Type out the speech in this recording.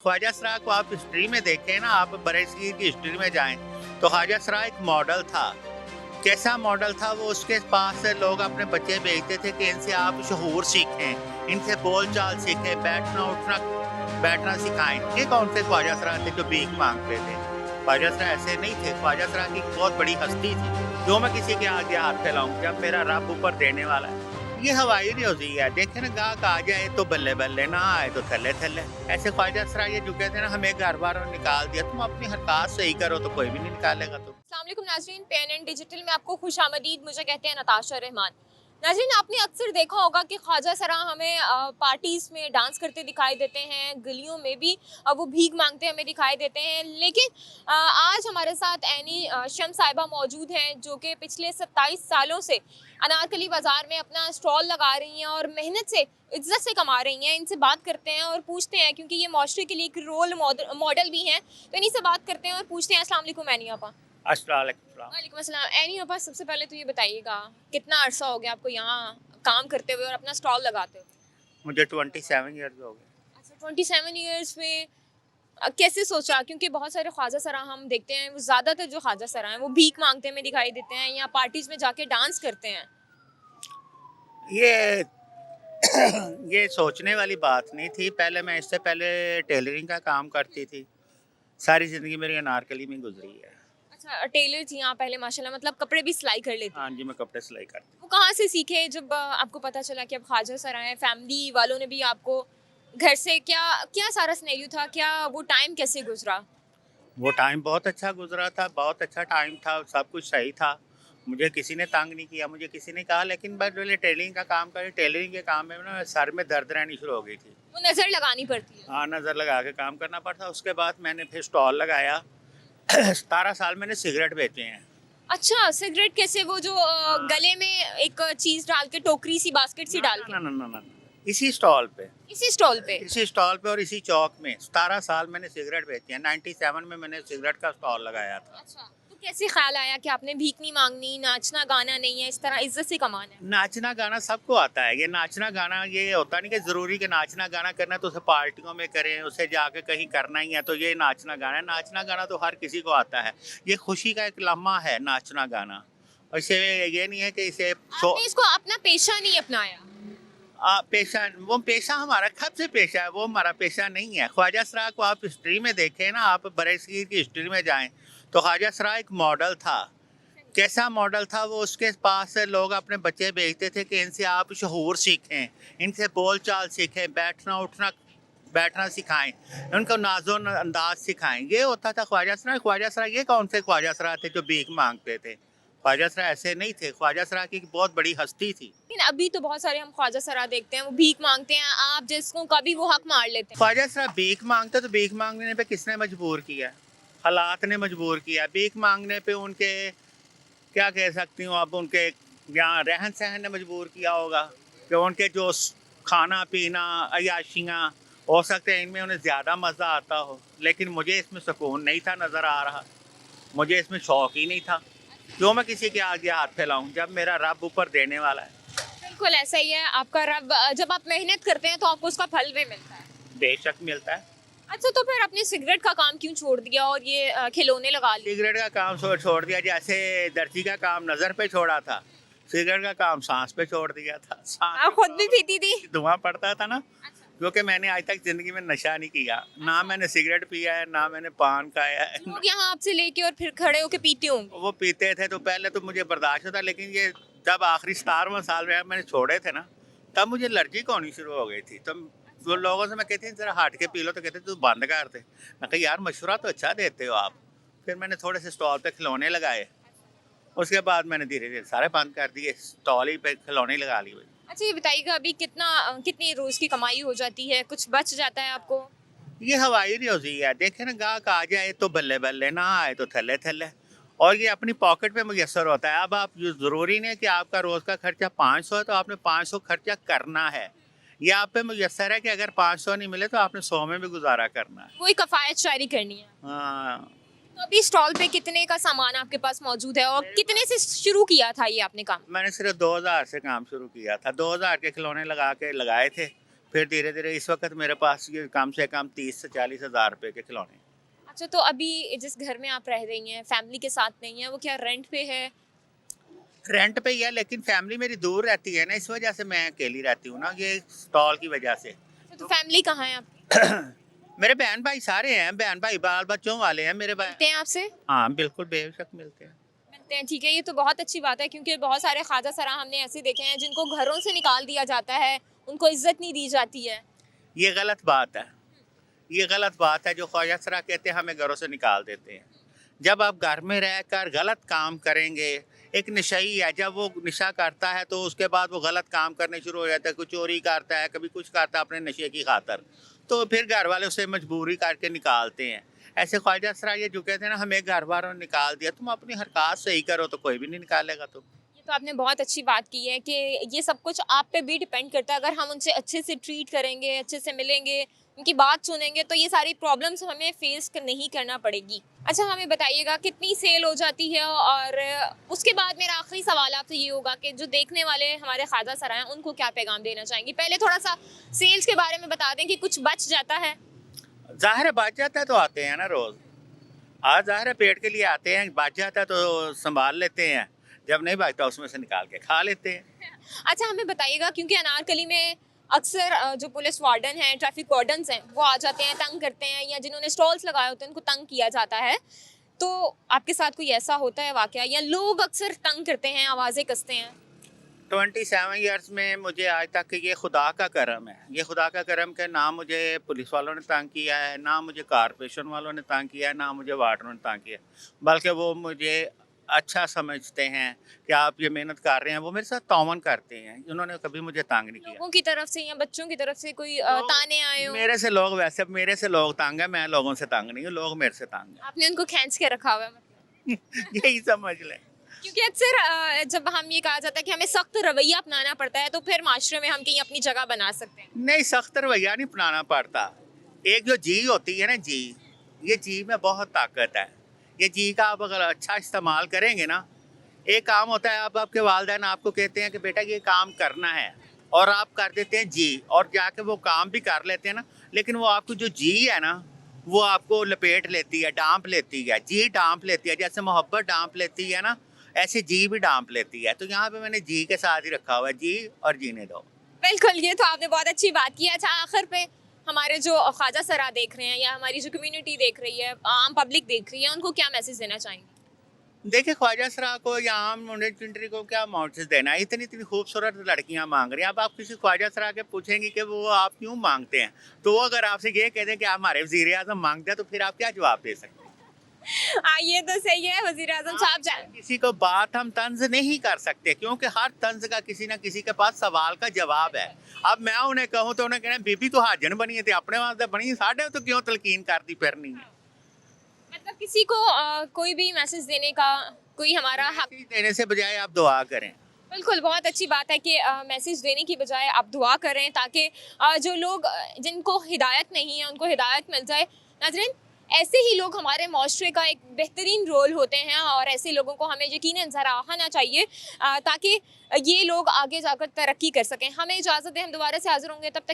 ख्वाजा सरा को आप हिस्ट्री में देखें ना, आप बरेसगीर की हिस्ट्री में जाएं तो ख्वाजा सरा एक मॉडल था। कैसा मॉडल था वो? उसके पास से लोग अपने बच्चे भेजते थे कि इनसे आप शऊर सीखें, इनसे बोल चाल सीखें, बैठना उठना बैठना सिखाएं। ये कौन से ख्वाजा सरा थे जो भीख मांगते थे? ख्वाजा सरा ऐसे नहीं थे। ख्वाजा सरा की बहुत बड़ी हस्ती थी। जो मैं किसी के आगे हाथ फैलाऊं जब मेरा रब ऊपर देने वाला है। ये हवाई रोजी है। देखे ना, गाहक आ जाए तो बल्ले बल्ले, ना आए तो थल्ले थल्ले। ऐसे ख्वाजा सरा ये जो कहते हैं ना, हमें घर बार निकाल दिया। तुम अपनी हरकत सही करो तो कोई भी नहीं निकालेगा। तुम अस्सलाम वालेकुम नाज़रीन, PNN डिजिटल में आपको खुशामदीद। मुझे कहते हैं नताशा रहमान। नाज़रीन, आपने अक्सर देखा होगा कि ख्वाजा सरा हमें पार्टीज़ में डांस करते दिखाई देते हैं, गलियों में भी वो भीख मांगते हमें दिखाई देते हैं। लेकिन आज हमारे साथ ऐनी शम्स साहिबा मौजूद हैं, जो कि पिछले 27 सालों से अनारकली बाज़ार में अपना स्टॉल लगा रही हैं और मेहनत से इज्जत से कमा रही हैं। इनसे बात करते हैं और पूछते हैं, क्योंकि ये माशरे के लिए एक रोल मॉडल भी हैं, तो इन्हीं से बात करते हैं और पूछते हैं। अस्सलाम वालेकुम ऐनी आपा। अस्सलाम वालेकुम। वालेकुम अस्सलाम। ऐनी आपा, सबसे पहले तो ये बताइएगा, कितना अरसा हो गया आपको यहाँ काम करते हुए और अपना स्टॉल लगाते हुए? मुझे 27 ईयर्स हो गए। अच्छा, 27 ईयर्स में कैसे सोचा? क्योंकि बहुत सारे ख्वाजा सरा हम देखते हैं, वो ज़्यादातर जो ख्वाजा सरा हैं वो भीख मांगते हमें दिखाई देते हैं या पार्टीज़ में जाके डांस करते हैं। ये ये सोचने वाली बात नहीं थी। पहले मैं इससे पहले टेलरिंग का काम करती थी। सारी ज़िंदगी मेरी अनारकली में गुजरी है। अच्छा, टेलर थी यहाँ पहले माशाल्लाह, मतलब कपड़े भी सिलाई कर लेती? हाँ जी, मैं कपड़े सिलाई करती वो कहाँ से सीखे जब आपको पता चला कि अब ख्वाजा सरा हैं? फैमिली वालों ने भी आपको घर से क्या क्या सारा सिनेरियो था? क्या वो टाइम कैसे गुजरा? हूँ। वो टाइम बहुत अच्छा गुजरा था, बहुत अच्छा टाइम था, सब कुछ सही था। मुझे किसी ने तंग नहीं किया, मुझे किसी ने कहा। लेकिन बस पहले टेलरिंग का काम करे, टेलरिंग के काम में ना सर में दर्द रहनी शुरू हो गई थी। वो नज़र लगानी पड़ती है। हाँ, नज़र लगा के काम करना पड़ता। उसके बाद मैंने फिर स्टॉल लगाया। 17 साल मैंने सिगरेट बेचे हैं। अच्छा, सिगरेट कैसे? वो जो गले में एक चीज़ डाल के, टोकरी सी, बास्केट सी डाल के? ना ना ना ना ना, इसी स्टॉल पे, इसी स्टॉल पे? इसी स्टॉल पे और इसी चौक में 17 साल मैंने सिगरेट बेची है। 97 में मैंने सिगरेट का स्टॉल लगाया था। अच्छा, तो कैसे ख्याल आया कि आपने भीख नहीं मांगनी, नाचना गाना नहीं है, इस तरह इज्जत से कमाना है? नाचना गाना सबको आता है। ये नाचना गाना ये होता नहीं कि ज़रूरी कि नाचना गाना करना है तो उसे पार्टियों में करें, उसे जाके कहीं करना ही है तो ये नाचना गाना है। नाचना गाना तो हर किसी को आता है। ये खुशी का एक लम्हा है नाचना गाना। और इसे ये नहीं है कि इसे आपने इसको अपना पेशा नहीं अपनाया? पेशा, वो पेशा हमारा कब से पेशा है, वो हमारा पेशा नहीं है। ख्वाजा सरा को आप हिस्ट्री में देखें ना, आप बरेसगीर की हिस्ट्री में जाएं तो ख्वाजा सरा एक मॉडल था। कैसा मॉडल था वो? उसके पास से लोग अपने बच्चे भेजते थे कि इनसे आप शऊर सीखें, इनसे बोल चाल सीखें, बैठना सिखाएं, उनको नाजो अंदाज सिखाएं। ये होता था ख्वाजा सरा। ख्वाजा सरा ये कौन से ख्वाजा सरा थे जो भीख मांगते थे? ख्वाजा सरा ऐसे नहीं थे। ख्वाजा सरा की बहुत बड़ी हस्ती थी। लेकिन अभी तो बहुत सारे हम ख्वाजा सरा देखते हैं, वो भीख मांगते हैं, आप जिसको कभी वो हक मार लेते हैं। ख्वाजा साहब भीख मांगते तो भीख मांगने पे किसने मजबूर किया? हालात ने मजबूर किया। भीख मांगने पे उनके क्या कह सकती हूँ, अब उनके यहाँ रहन सहन ने मजबूर किया होगा कि उनके जो खाना पीना अयाशियाँ हो सकते हैं इनमें उन्हें ज़्यादा मज़ा आता हो। लेकिन मुझे इसमें सुकून नहीं था नज़र आ रहा। मुझे इसमें शौक़ ही नहीं था। क्यों मैं किसी के आगे हाथ फैलाऊँ जब मेरा रब ऊपर देने वाला है? बिल्कुल ऐसा ही है। आपका रब, जब आप मेहनत करते हैं तो आपको उसका फल भी मिलता है। बेशक मिलता है। अच्छा, तो फिर आपने सिगरेट का काम क्यों छोड़ दिया और ये खिलौने लगा लिए? सिगरेट का काम छोड़ दिया। जैसे दर्जी का काम नज़र पे छोड़ा था, सिगरेट का काम सांस पे छोड़ दिया था। सांस आप खुद भी पीती थी? धुआं पड़ता था ना, क्योंकि मैंने आज तक ज़िंदगी में नशा नहीं किया। ना मैंने सिगरेट पिया है, ना मैंने पान खाया है। लोग यहाँ आपसे लेके और फिर खड़े होके पीते होंगे। वो पीते थे तो पहले तो मुझे बर्दाश्त होता, लेकिन ये जब आखिरी 17वां साल में मैंने छोड़े थे ना, तब मुझे एलर्जिक होनी शुरू हो गई थी। तो वो लोगों से मैं कहती ज़रा हट के पी लो, तो कहते तू बंद कर दे। मैं कहा यार मशवरा तो अच्छा देते हो आप। फिर मैंने थोड़े से स्टॉल पे खिलौने लगाए। उसके बाद मैंने धीरे धीरे सारे बंद कर दिए, स्टॉल ही पे खिलौने लगा लिए। अच्छा, ये बताइएगा, अभी कितनी रोज की कमाई हो जाती है? कुछ बच जाता है आपको? ये हवाई रोजी है। देखे ना, गाहक आ जाए तो बल्ले बल्ले, ना आए तो थल्ले थल्ले। और ये अपनी पॉकेट पे मुयसर होता है। अब आप ज़रूरी नहीं कि आपका रोज़ का खर्चा 500 है तो आपने 500 खर्चा करना है। ये आप पे मुयसर है कि अगर 500 नहीं मिले तो आपने 100 में भी गुजारा करना है। वही कफायत शायरी करनी है। हाँ, तो अभी स्टॉल पे कितने का सामान आपके पास मौजूद है और कितने से शुरू किया था ये आपने काम? मैंने सिर्फ 2000 से काम शुरू किया था। 2000 के खिलौने लगा के लगाए थे। फिर धीरे धीरे इस वक्त मेरे पास ये कम से कम 30 से 40 हज़ार रुपये के खिलौने हैं। अच्छा, तो अभी जिस घर में आप रह रही हैं, फैमिली के साथ नहीं है, वो क्या रेंट पे है? रेंट पे ही है, लेकिन फैमिली मेरी दूर रहती है ना, इस वजह से मैं अकेली रहती हूँ ना, ये स्टॉल की वजह से। तो फैमिली कहाँ है आपकी? मेरे बहन भाई सारे हैं, बहन भाई बाल बच्चों वाले हैं मेरे भाई। मिलते हैं आपसे? हाँ बिल्कुल, बेशक मिलते हैं। मिलते हैं, ठीक है। ये तो बहुत अच्छी बात है, क्योंकि बहुत सारे ख्वाजा सरा हमने ऐसे देखे हैं जिनको घरों से निकाल दिया जाता है, उनको इज्जत नहीं दी जाती है। ये गलत बात है, ये गलत बात है। जो ख्वाजा सरा कहते हैं हमें घरों से निकाल देते हैं। जब आप घर में रहकर गलत काम करेंगे, एक नशई है, जब वो नशा करता है तो उसके बाद वो गलत काम करने शुरू हो जाता है, कोई चोरी करता है, कभी कुछ करता है अपने नशे की खातर, तो फिर घर वाले उसे मजबूरी करके निकालते हैं। ऐसे ख्वाजा सरा ये जो कहते हैं ना, हमें घर वालों ने निकाल दिया, तुम अपनी हरकत सही करो तो कोई भी नहीं निकालेगा तुम। ये तो आपने बहुत अच्छी बात की है कि ये सब कुछ आप पे भी डिपेंड करता है। अगर हम उनसे अच्छे से ट्रीट करेंगे, अच्छे से मिलेंगे, उनकी बात सुनेंगे, तो ये सारी प्रॉब्लम्स हमें फेस नहीं करना पड़ेगी। अच्छा, हमें बताइएगा कितनी सेल हो जाती है, और उसके बाद मेरा आखिरी सवाल आपसे ये होगा कि जो देखने वाले हमारे ख्वाजा सरा हैं उनको क्या पैगाम देना चाहेंगी? पहले थोड़ा सा सेल्स के बारे में बता दें कि कुछ बच जाता है। ज़ाहिर है बच जाता है तो आते हैं ना रोज़। आज ज़ाहिर है पेट के लिए आते हैं, बच जाता है तो संभाल लेते हैं, जब नहीं बचता उसमें से निकाल के खा लेते हैं। अच्छा, हमें बताइएगा, क्योंकि अनारकली में अक्सर जो पुलिस वार्डन हैं, ट्रैफिक वार्डन्स हैं, वो आ जाते हैं, तंग करते हैं, या जिन्होंने स्टॉल्स लगाए होते हैं उनको तंग किया जाता है। तो आपके साथ कोई ऐसा होता है वाकया, या लोग अक्सर तंग करते हैं, आवाज़ें कसते हैं? 27 ईयर्स में मुझे आज तक ये खुदा का करम है, ये खुदा का करम कि ना मुझे पुलिस वालों ने तंग किया है, ना मुझे कारपोरेशन वालों ने तंग किया है, ना मुझे वार्डनों ने तंग किया, बल्कि वो मुझे अच्छा समझते हैं कि आप ये मेहनत कर रहे हैं, वो मेरे साथ ताउन करते हैं। उन्होंने कभी मुझे तंग नहीं किया। लोगों की तरफ से या बच्चों की तरफ से कोई ताने आए हो? मेरे से लोग, वैसे मेरे से लोग तंग है, मैं लोगों से तंग नहीं हूँ, लोग मेरे से तंग आपने उनको खींच के रखा हुआ है मतलब? है। यही समझ लें। क्योंकि अक्सर जब हम ये कहा जाता है कि हमें सख्त रवैया अपनाना पड़ता है, तो फिर माशरे में हम कहीं अपनी जगह बना सकते हैं। नहीं, सख्त रवैया नहीं अपनाना पड़ता। एक जो जी होती है ना, जी, ये जी में बहुत ताकत है। ये जी का आप अगर अच्छा इस्तेमाल करेंगे ना, एक काम होता है, आप आपके वालिदैन आपको कहते हैं कि बेटा ये काम करना है, और आप कर देते हैं जी, और जाके वो काम भी कर लेते हैं ना, लेकिन वो आपकी जो जी है ना, वो आपको लपेट लेती है, डांप लेती है। जी डांप लेती है, जैसे मोहब्बत डांप लेती है ना, ऐसे जी भी डांप लेती है। तो यहाँ पे मैंने जी के साथ ही रखा हुआ है, जी और जीने दो। बिल्कुल, ये तो आपने बहुत अच्छी बात की है। अच्छा, आखिर पे हमारे जो ख्वाजा सरा देख रहे हैं, या हमारी जो कम्युनिटी देख रही है, आम पब्लिक देख रही है, उनको क्या मैसेज देना चाहेंगे? देखिए, ख्वाजा सरा को या आम मुंडे चिंटरी को क्या मैसेज देना है? इतनी इतनी खूबसूरत लड़कियां मांग रही हैं। अब आप किसी ख्वाजा सरा के पूछेंगे कि वो आप क्यों मांगते हैं, तो वो अगर आपसे ये कह दें कि आप हमारे वज़ीर आज़म मांगते हैं, तो फिर आप क्या जवाब दे सकते हैं? ये तो सही है, वज़ीर आज़म साहब किसी को बात हम तंज नहीं कर सकते, क्योंकि हर तंज का किसी ना किसी के पास सवाल का जवाब है। अब मैं उन्हें कहूँ तो उन्हें कहना बीबी तो हाजन बनी है, अपने वास्ते बनी, साढ़े तो क्यों तलकीन करती फिरनी है? मतलब किसी को कोई भी मैसेज देने का कोई हमारा हक। मैसेज देने से बजाय आप दुआ करें। बिल्कुल, बहुत अच्छी बात है कि मैसेज देने की बजाय आप दुआ करें, ताकि जो लोग जिनको हिदायत नहीं है उनको हिदायत मिल जाए। नाज़रीन, ऐसे ही लोग हमारे माशरे का एक बेहतरीन रोल होते हैं, और ऐसे लोगों को हमें यकीनन सराहना चाहिए, ताकि ये लोग आगे जाकर तरक्की कर सकें। हमें इजाज़त दें, हम दोबारा से हाज़िर होंगे, तब तक